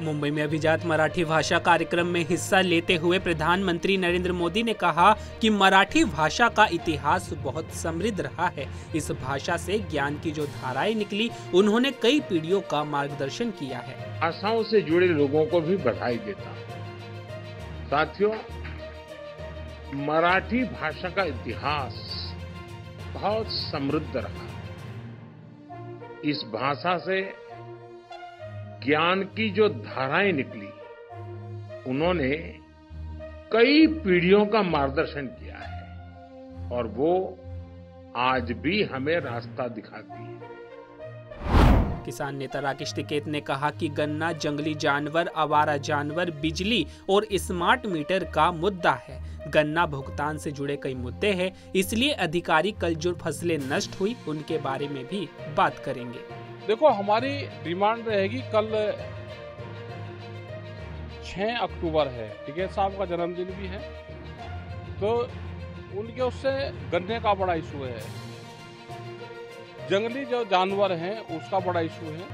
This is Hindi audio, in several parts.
मुंबई में अभिजात मराठी भाषा कार्यक्रम में हिस्सा लेते हुए प्रधानमंत्री नरेंद्र मोदी ने कहा कि मराठी भाषा का इतिहास बहुत समृद्ध रहा है। इस भाषा से ज्ञान की जो धाराएं निकली, उन्होंने कई पीढ़ियों का मार्गदर्शन किया है। भाषाओं से जुड़े लोगों को भी बधाई देता हूं। साथियों, मराठी भाषा का इतिहास बहुत समृद्ध रहा। इस भाषा से ज्ञान की जो धाराएं निकली, उन्होंने कई पीढ़ियों का मार्गदर्शन किया है और वो आज भी हमें रास्ता दिखाती है। किसान नेता राकेश टिकैत ने कहा कि गन्ना, जंगली जानवर, आवारा जानवर, बिजली और स्मार्ट मीटर का मुद्दा है। गन्ना भुगतान से जुड़े कई मुद्दे हैं, इसलिए अधिकारी कल जो फसलें नष्ट हुई उनके बारे में भी बात करेंगे। देखो, हमारी डिमांड रहेगी, कल 6 अक्टूबर है, टिकैत साहब का जन्मदिन भी है, तो उनके उससे गन्ने का बड़ा इशू है। जंगली जो जानवर हैं उसका बड़ा इशू है,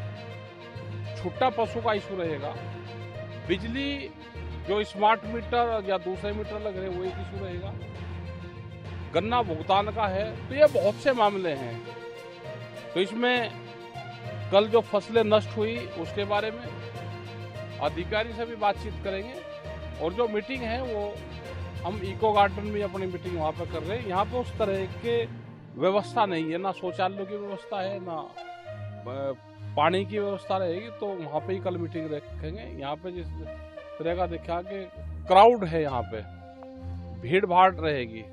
छुट्टा पशु का इशू रहेगा, बिजली जो स्मार्ट मीटर या दूसरे मीटर लग रहे हैं वो एक इशू रहेगा, गन्ना भुगतान का है। तो ये बहुत से मामले हैं। तो इसमें कल जो फसलें नष्ट हुई उसके बारे में अधिकारी से भी बातचीत करेंगे, और जो मीटिंग है वो हम इको गार्डन में अपनी मीटिंग वहाँ पर कर रहे हैं। यहाँ पे उस तरह के व्यवस्था नहीं है, ना शौचालयों की व्यवस्था है, ना पानी की व्यवस्था रहेगी, तो वहाँ पे ही कल मीटिंग रखेंगे। यहाँ पे जिस तरह का देखा कि क्राउड है, यहाँ पे भीड़ भाड़ रहेगी।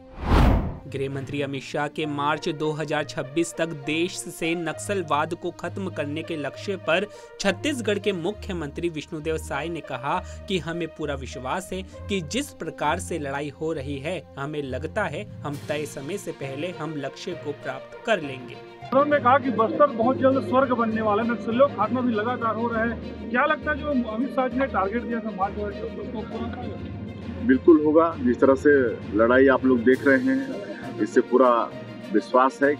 गृह मंत्री अमित शाह के मार्च 2026 तक देश से नक्सलवाद को खत्म करने के लक्ष्य पर छत्तीसगढ़ के मुख्यमंत्री विष्णुदेव साय ने कहा कि हमें पूरा विश्वास है कि जिस प्रकार से लड़ाई हो रही है, हमें लगता है हम तय समय से पहले हम लक्ष्य को प्राप्त कर लेंगे। उन्होंने कहा कि बस्तर बहुत जल्द स्वर्ग बनने वाला है, नक्सलियों का खात्मा भी लगातार हो रहा है। क्या लगता है जो अमित शाह जी ने टारगेट दिया था मार्च 2026 को पूरा करेगा? बिल्कुल होगा। जिस तरह से लड़ाई आप लोग देख रहे हैं, इससे पूरा विश्वास है,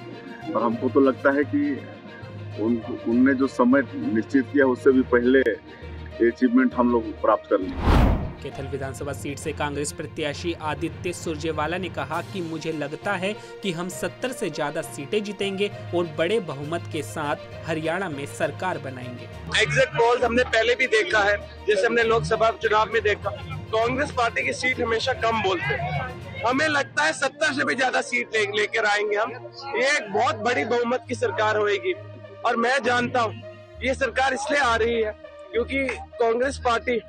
और हमको तो लगता है कि उनने जो समय निश्चित किया उससे भी पहले ये अचीवमेंट हम लोग प्राप्त कर लेंगे। कैथल विधानसभा सीट से कांग्रेस प्रत्याशी आदित्य सुरजेवाला ने कहा कि मुझे लगता है कि हम 70 से ज्यादा सीटें जीतेंगे और बड़े बहुमत के साथ हरियाणा में सरकार बनाएंगे। एग्जिट पोल हमने पहले भी देखा है, जैसे हमने लोकसभा चुनाव में देखा, कांग्रेस पार्टी की सीट हमेशा कम बोलते हैं। हमें लगता है 70 से भी ज्यादा सीट लेकर आएंगे हम। ये एक बहुत बड़ी बहुमत की सरकार होगी, और मैं जानता हूँ ये सरकार इसलिए आ रही है क्योंकि कांग्रेस पार्टी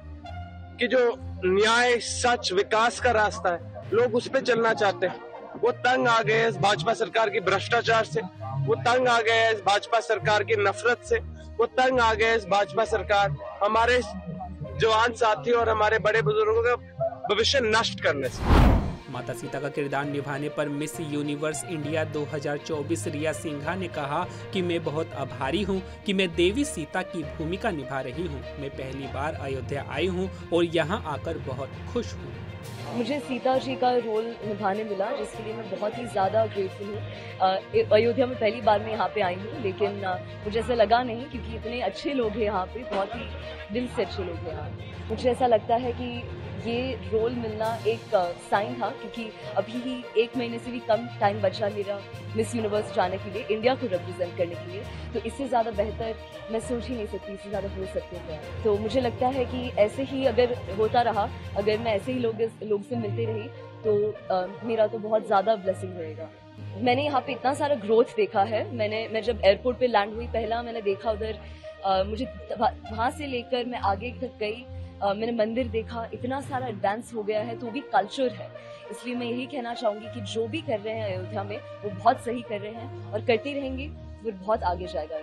की जो न्याय, सच, विकास का रास्ता है, लोग उस पे चलना चाहते हैं। वो तंग आ गए इस भाजपा सरकार की भ्रष्टाचार से, वो तंग आ गए इस भाजपा सरकार की नफरत से, वो तंग आ गए इस भाजपा सरकार हमारे जवान साथी और हमारे बड़े बुजुर्गों का भविष्य नष्ट करने से। माता सीता का किरदार निभाने पर मिस यूनिवर्स इंडिया 2024 रिया सिंघा ने कहा कि मैं बहुत आभारी हूं कि मैं देवी सीता की भूमिका निभा रही हूं। मैं पहली बार अयोध्या आई हूं और यहां आकर बहुत खुश हूं। मुझे सीता जी का रोल निभाने मिला, जिसके लिए मैं बहुत ही ज़्यादा ग्रेटफुल हूँ। अयोध्या में पहली बार मैं यहाँ पे आई हूँ, लेकिन मुझे ऐसा लगा नहीं, क्योंकि इतने अच्छे लोग हैं यहाँ पे, बहुत ही दिल से अच्छे लोग हैं यहाँ। मुझे ऐसा लगता है कि ये रोल मिलना एक साइन था, क्योंकि अभी ही 1 महीने से भी कम टाइम बचा मेरा मिस यूनिवर्स जाने के लिए, इंडिया को रिप्रेजेंट करने के लिए। तो इससे ज़्यादा बेहतर मैं सोच ही नहीं सकती, इससे ज़्यादा हो सकते थे। तो मुझे लगता है कि ऐसे ही अगर होता रहा, अगर मैं ऐसे ही लोग से मिलती रही, तो मेरा तो बहुत ज़्यादा ब्लेसिंग रहेगा। मैंने यहाँ पे इतना सारा ग्रोथ देखा है। मैं जब एयरपोर्ट पे लैंड हुई, पहला मैंने देखा उधर, मुझे वहाँ से लेकर मैं आगे तक गई, मैंने मंदिर देखा, इतना सारा एडवांस हो गया है, तो भी कल्चर है। इसलिए मैं यही कहना चाहूँगी कि जो भी कर रहे हैं अयोध्या में, वो बहुत सही कर रहे हैं और करते रहेंगे, फिर बहुत आगे जाएगा।